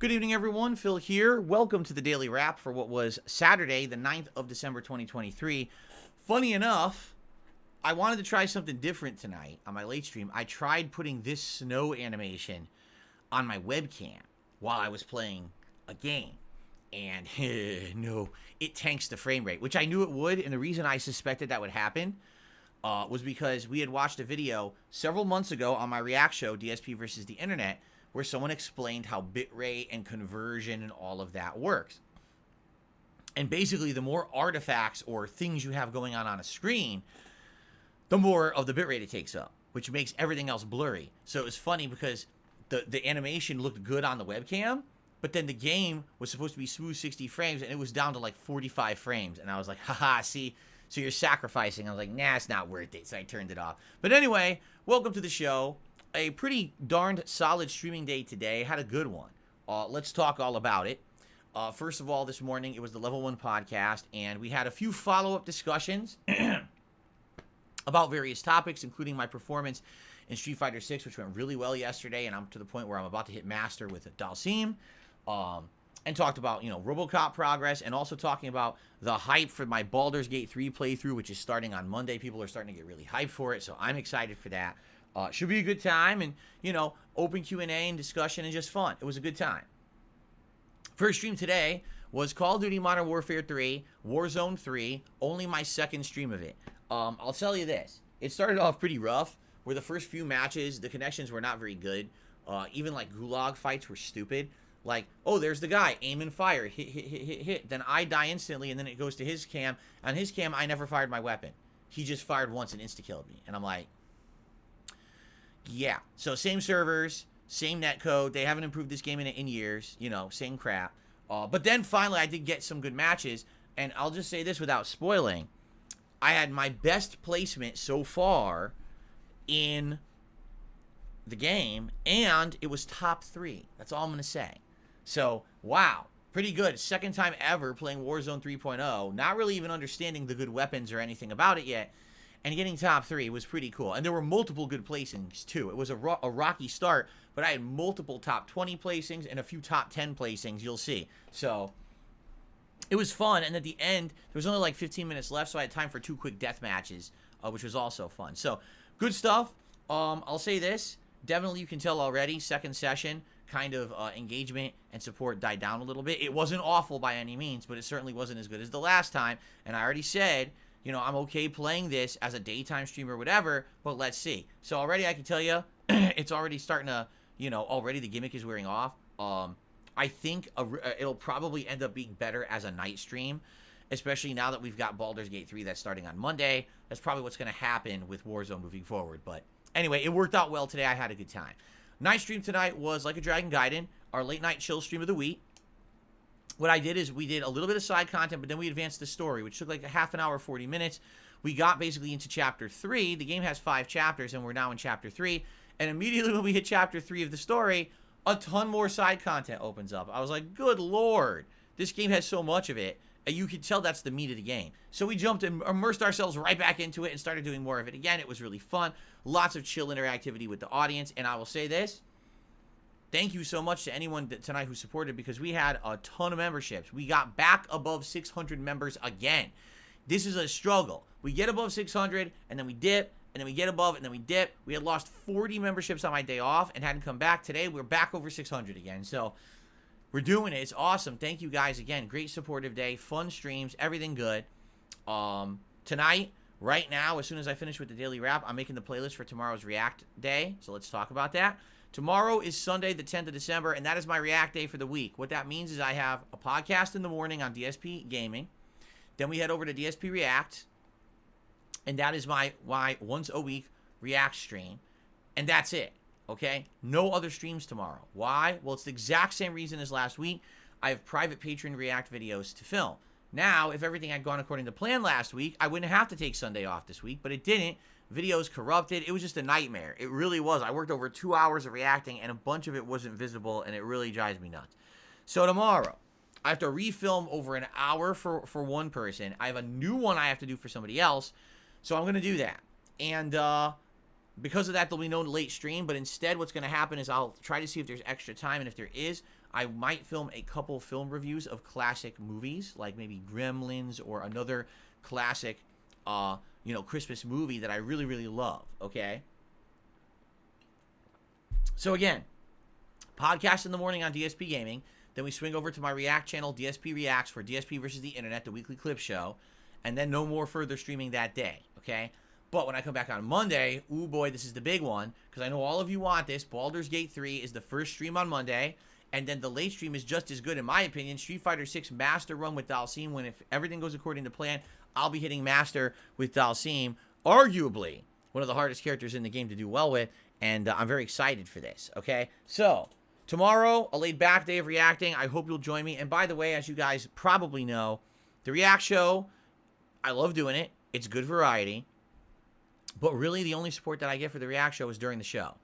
Good evening, everyone. Phil here. Welcome to the Daily Wrap for what was Saturday, the 9th of December, 2023. Funny enough, I wanted to try something different tonight on my late stream. I tried putting this snow animation on my webcam while I was playing a game. And no, it tanks the frame rate, which I knew it would. And the reason I suspected that would happen was because we had watched a video several months ago on my React show, DSP versus the Internet, where someone explained how bitrate and conversion and all of that works. And basically, the more artifacts or things you have going on a screen, the more of the bitrate it takes up, which makes everything else blurry. So it was funny because the animation looked good on the webcam, but then the game was supposed to be smooth 60 frames, and it was down to like 45 frames. And I was like, haha, see? So you're sacrificing. I was like, nah, it's not worth it. So I turned it off. But anyway, welcome to the show. A pretty darned solid streaming day today. Had a good one. Let's talk all about it. First of all, this morning, it was the Level 1 podcast, and we had a few follow-up discussions about various topics, including my performance in Street Fighter 6, which went really well yesterday, and I'm to the point where I'm about to hit Master with Dalsim, and talked about, RoboCop progress, and also talking about the hype for my Baldur's Gate 3 playthrough, which is starting on Monday. People are starting to get really hyped for it, so I'm excited for that. Should be a good time, and, open Q&A and discussion and just fun. It was a good time. First stream today was Call of Duty Modern Warfare 3, Warzone 3, only my second stream of it. I'll tell you this. It started off pretty rough, where the first few matches, the connections were not very good. Even, gulag fights were stupid. Like, oh, there's the guy, aim and fire, hit. Then I die instantly, and then it goes to his cam. On his cam, I never fired my weapon. He just fired once and insta-killed me. And I'm like, yeah, so same servers, same netcode. They haven't improved this game in years, same crap. But then finally I did get some good matches, and I'll just say this without spoiling. I had my best placement so far in the game, and it was top 3. That's all I'm going to say. So, wow, pretty good. Second time ever playing Warzone 3.0, not really even understanding the good weapons or anything about it yet. And getting top 3 was pretty cool. And there were multiple good placings, too. It was a rocky start, but I had multiple top 20 placings and a few top 10 placings, you'll see. So, it was fun. And at the end, there was only like 15 minutes left, so I had time for 2 quick death matches, which was also fun. So, good stuff. I'll say this. Definitely, you can tell already, second session, kind of engagement and support died down a little bit. It wasn't awful by any means, but it certainly wasn't as good as the last time. And I already said, I'm okay playing this as a daytime stream or whatever, but let's see. So already I can tell you, it's already starting to, already the gimmick is wearing off. I think it'll probably end up being better as a night stream, especially now that we've got Baldur's Gate 3 that's starting on Monday. That's probably what's going to happen with Warzone moving forward. But anyway, it worked out well today. I had a good time. Night stream tonight was Like a Dragon Gaiden, our late night chill stream of the week. What I did is we did a little bit of side content, but then we advanced the story, which took like a half an hour, 40 minutes. We got basically into chapter 3. The game has 5 chapters, and we're now in chapter 3. And immediately when we hit chapter 3 of the story, a ton more side content opens up. I was like, good Lord. This game has so much of it. And you can tell that's the meat of the game. So we jumped and immersed ourselves right back into it and started doing more of it again. It was really fun. Lots of chill interactivity with the audience. And I will say this. Thank you so much to anyone tonight who supported, because we had a ton of memberships. We got back above 600 members again. This is a struggle. We get above 600, and then we dip, and then we get above, and then we dip. We had lost 40 memberships on my day off and hadn't come back. Today, we're back over 600 again. So we're doing it. It's awesome. Thank you guys again. Great supportive day. Fun streams. Everything good. Tonight, right now, as soon as I finish with the daily wrap, I'm making the playlist for tomorrow's React Day. So let's talk about that. Tomorrow is Sunday, the 10th of December, and that is my React Day for the week. What that means is I have a podcast in the morning on DSPGaming. Then we head over to DSP React, and that is my once a week React stream. And that's it, okay? No other streams tomorrow. Why? Well, it's the exact same reason as last week. I have private Patreon React videos to film. Now, if everything had gone according to plan last week, I wouldn't have to take Sunday off this week, but it didn't. Videos corrupted. It was just a nightmare. It really was. I worked over 2 hours of reacting, and a bunch of it wasn't visible, and it really drives me nuts. So tomorrow, I have to refilm over an hour for one person. I have a new one I have to do for somebody else, so I'm going to do that. And because of that, there'll be no late stream, but instead what's going to happen is I'll try to see if there's extra time, and if there is, I might film a couple film reviews of classic movies, like maybe Gremlins or another classic, Christmas movie that I really, really love, okay? So again, podcast in the morning on DSP Gaming, then we swing over to my React channel, DSP Reacts, for DSP versus the Internet, the weekly clip show, and then no more further streaming that day, okay? But when I come back on Monday, ooh boy, this is the big one, because I know all of you want this. Baldur's Gate 3 is the first stream on Monday, and then the late stream is just as good, in my opinion. Street Fighter 6 Master Run with Dalsim, when if everything goes according to plan, I'll be hitting Master with Dalsim, arguably one of the hardest characters in the game to do well with, and I'm very excited for this, okay? So, tomorrow, a laid-back day of reacting. I hope you'll join me. And by the way, as you guys probably know, the React Show, I love doing it. It's good variety. But really, the only support that I get for the React Show is during the show.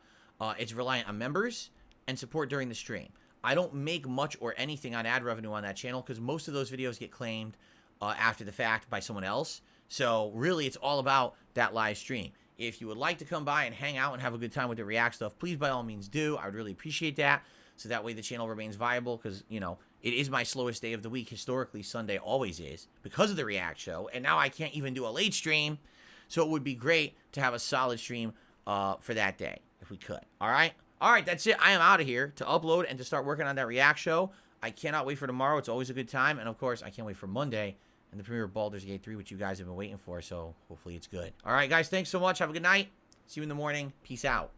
It's reliant on members and support during the stream. I don't make much or anything on ad revenue on that channel because most of those videos get claimed after the fact by someone else. So really, it's all about that live stream. If you would like to come by and hang out and have a good time with the React stuff, please by all means do. I would really appreciate that. So that way the channel remains viable because, it is my slowest day of the week. Historically, Sunday always is because of the React Show. And now I can't even do a late stream. So it would be great to have a solid stream for that day, if we could. All right? All right, that's it. I am out of here to upload and to start working on that React Show. I cannot wait for tomorrow. It's always a good time. And, of course, I can't wait for Monday and the premiere of Baldur's Gate 3, which you guys have been waiting for. So hopefully it's good. All right, guys, thanks so much. Have a good night. See you in the morning. Peace out.